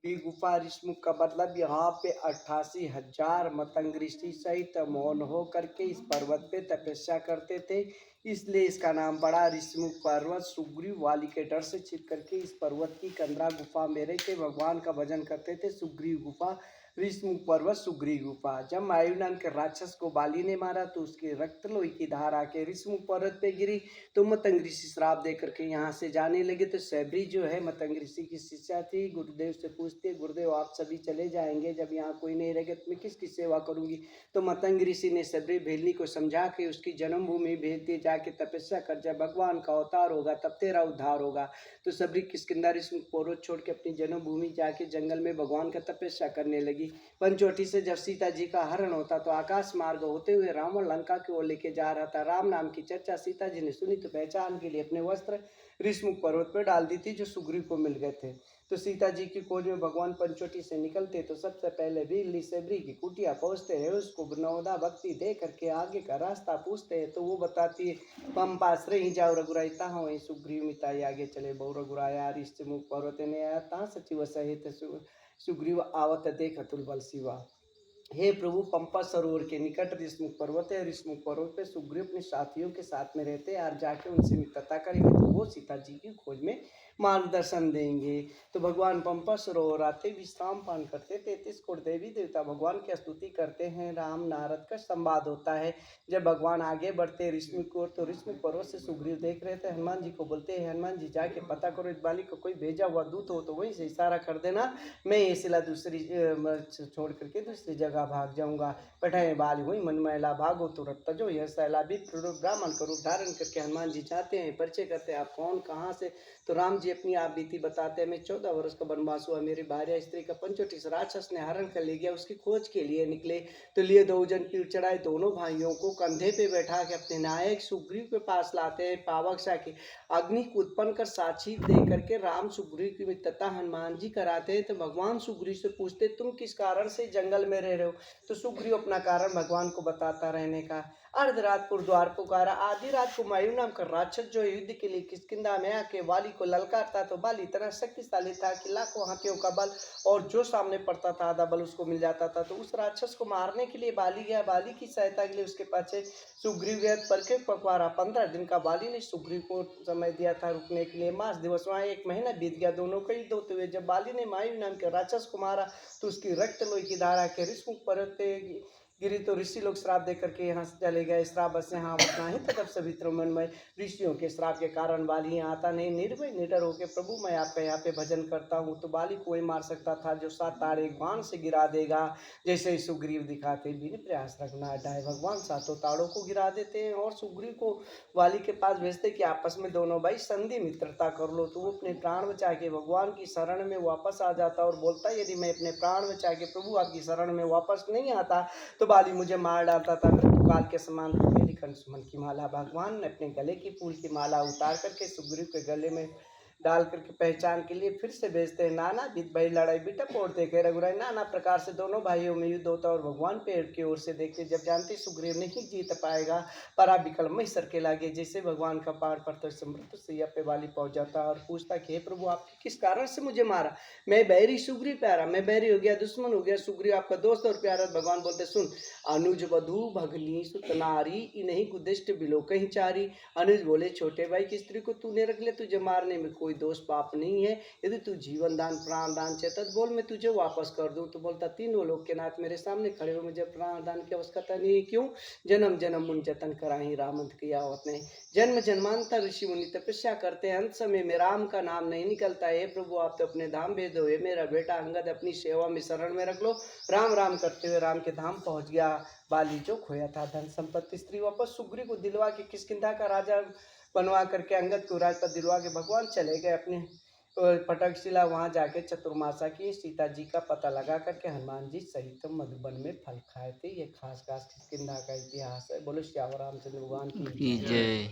भी गुफा ऋषिमुख का मतलब यहाँ पे 88,000 मतंग ऋषि सहित मौन हो करके इस पर्वत पे तपस्या करते थे, इसलिए इसका नाम पड़ा ऋषिमुख पर्वत। सुग्रीव वाली के डर से छिप करके इस पर्वत की कंदरा गुफा में रह के भगवान का भजन करते थे। सुग्रीव गुफा, ऋषिमुख पर्वत, सुग्रीव गुफा। जब वायु नाम के राक्षस को बाली ने मारा तो उसके रक्त लोही की धारा के ऋषिमुख पर्वत पे गिरी, तो मतंग ऋषि श्राप दे करके यहाँ से जाने लगे। तो सबरी जो है मतंग ऋषि की शिष्या थी, गुरुदेव से पूछते, गुरुदेव आप सभी चले जाएंगे, जब यहाँ कोई नहीं रहेगा तो मैं किसकी सेवा करूंगी। तो मतंग ऋषि ने सबरी भेलनी को समझा के उसकी जन्मभूमि भेज दिए, जाके तपस्या कर, जब भगवान का अवतार होगा तब तेरा उद्धार होगा। तो सबरी किष्किंधा ऋषिमुख पर्वत छोड़ के अपनी जन्मभूमि जाके जंगल में भगवान का तपस्या करने लगी। पंचवटी से जब सीता जी का हरण होता तो आकाश मार्ग होते हुए रावण लंका की ओर लेके जा रहा था। राम नाम की चर्चा सीता जी ने सुनी तो पहचान के लिए अपने वस्त्र ऋषिमुख पर्वत पर डाल दी थी, जो सुग्रीव को मिल गए थे। तो सीता जी की खोज में भगवान पंचवटी से निकलते तो सबसे पहले वीरली सबरी की कुटिया पहुंचते हैं, उसको नवदा भक्ति दे करके आगे का रास्ता पूछते हैं, तो वो बताती है पंपा श्री जाओ रघुराई तहाँ वहीं सुग्रीव मिताई आगे चले बहु रघुराया ऋषिमुख पर्वत ने आया तहाँ सचिव सहित सुग्रीव आवत देख अतुल बल शिवा। हे प्रभु, पंपा सरोवर के निकट ऋषिमुख पर्वत है। ऋषिमुख पर्वत पे सुग्रीव अपने साथियों के साथ में रहते हैं, और जाके उनसे मित्रता करेंगे तो वो सीता जी की खोज में मार्गदर्शन देंगे। तो भगवान पंपा सरोवर आते विश्राम पान करते, 33 कोटि देवी देवता भगवान की स्तुति करते हैं। राम नारद का संवाद होता है। जब भगवान आगे बढ़ते ऋषिमुख की ओर तो ऋषिमुख पर्वत से सुग्रीव देख रहे थे, हनुमान जी को बोलते हैं, हनुमान जी जाके पता करो इस बाली को कोई भेजा हुआ दूत हो तो वहीं से इशारा कर देना, मैं ये शिला दूसरी छोड़ करके दूसरी जगह भाग जाऊंगा। पठाए बाल हुई मन मैला भागो तुरंत तजो यह सैला भी ब्राह्मण का रूप धारण करके हनुमान जी जाते हैं, परिचय करते हैं आप कौन कहाँ से। तो राम जी अपनी आप बीती बताते हैं, मैं 14 वर्ष का वनवास हुआ, मेरी भार्या स्त्री का पंचवटी से राक्षस ने हरण कर ले गया, उसकी खोज के लिए निकले। तो लिए 2 जन पीठ चढ़ाए, दोनों भाइयों को कंधे पे बैठा के अपने नायक सुग्रीव के पास लाते हैं। पावक सा की अग्नि को उत्पन्न कर साक्षी दे करके राम सुग्रीव की मित्रता हनुमान जी कराते हैं। तो भगवान सुग्रीव से पूछते तुम किस कारण से जंगल में रह रहे हो। तो सुग्रीव अपना कारण भगवान को बताता रहने का। अर्धरात द्वार पुकारा, आधी रात को वायु नाम का राक्षस जो युद्ध के लिए किष्किंधा में आके वाली को ललकारता, तो वाली इतना शक्तिशाली था कि लाखों हाथियों का बल और जो सामने पड़ता था आधा बल उसको मिल जाता था। तो उस राक्षस को मारने के लिए बाली गया, बाली की सहायता के लिए उसके पाछे सुग्रीव गया। पर के पकवारा 15 दिन का बाली ने सुग्रीव को समय दिया था रुकने के लिए। मास दिवस वहाँ 1 महीना बीत गया, दोनों का युद्ध होते हुए। जब बाली ने वायु नाम के राक्षस को मारा तो उसकी रक्त लोही की धारा के ऋषिमुख पर्वत पे गिरी, तो ऋषि लोग श्राप दे करके यहाँ से चले गए। श्राप से यहाँ उतना ही तब सभी मनमय ऋषियों के श्राप के कारण बाली यहाँ आता नहीं। निर्भय निडर होकर प्रभु मैं आपका यहाँ पे भजन करता हूँ। तो बाली कोई मार सकता था जो 7 तारे बाण से गिरा देगा, जैसे ही सुग्रीव दिखाते बिन प्रयास रखना हटाए भगवान 7 तारों को गिरा देते हैं और सुग्रीव को वाली के पास भेजते कि आपस में दोनों भाई संधि मित्रता कर लो। तो वो अपने प्राण बचा के भगवान की शरण में वापस आ जाता और बोलता यदि मैं अपने प्राण बचा के प्रभु आपकी शरण में वापस नहीं आता तो बाली मुझे मार डालता था। मृत्यु काल के समान मेरी कंसुमन की माला भगवान ने अपने गले की फूल की माला उतार करके सुग्रीव के गले में डाल करके पहचान के लिए फिर से भेजते हैं। नाना बीत भाई लड़ाई बेटा पोड़ते कह रघुराई, नाना प्रकार से दोनों भाइयों में युद्ध होता और भगवान पेड़ की ओर से देखते, जब जानते सुग्रीव नहीं जीत पाएगा परा विकल मई सर के लागे, जैसे भगवान का पार पड़ता मृत्यु सैया पे वाली पहुंच जाता और पूछता कि हे प्रभु आप किस कारण से मुझे मारा, मैं बैरी सुग्रीव प्यारा, मैं बैरी हो गया, दुश्मन हो गया, सुग्रीव आपका दोस्त और प्यारा। भगवान बोलते सुन, अनुज वधु भगनी सुतनारी इन्हीं कुदिष्ट बिलो कहीं चारी। अनुज बोले छोटे भाई की स्त्री को तूने रख लिया, तुझे मारने में कोई दोष पाप नहीं है, यदि तू जीवन दान प्राण दान चाहता बोल मैं तुझे वापस कर दूं। तो बोलता तीनों लोग के नाथ मेरे सामने खड़े हो, मुझे प्राण दान की आवश्यकता नहीं। क्यों, जन्म जन्म मुन जतन कराही रामंत की आवत नहीं, जन्म जन्मांतर ऋषि मुनि तपस्या करते हैं, अंत समय में राम का नाम नहीं निकलता है। प्रभु आप तो अपने धाम भेज दो, मेरा बेटा अंगद अपनी सेवा में शरण में रख लो। राम राम करते हुए राम के धाम पहुंच गया। बाली जो खोया था धन संपत्ति स्त्री वापस सुग्रीव को दिलवा के किष्किंधा का राजा बनवा करके अंगद को राजपद दिलवा के भगवान चले गए अपने पटकशिला। वहां जाके चतुर्मासा की सीता जी का पता लगा करके हनुमान जी सहित मधुबन में फल खाए थे। ये खास खास किष्किंधा का इतिहास है। बोलो श्याम रामचंद्र भगवान की जय।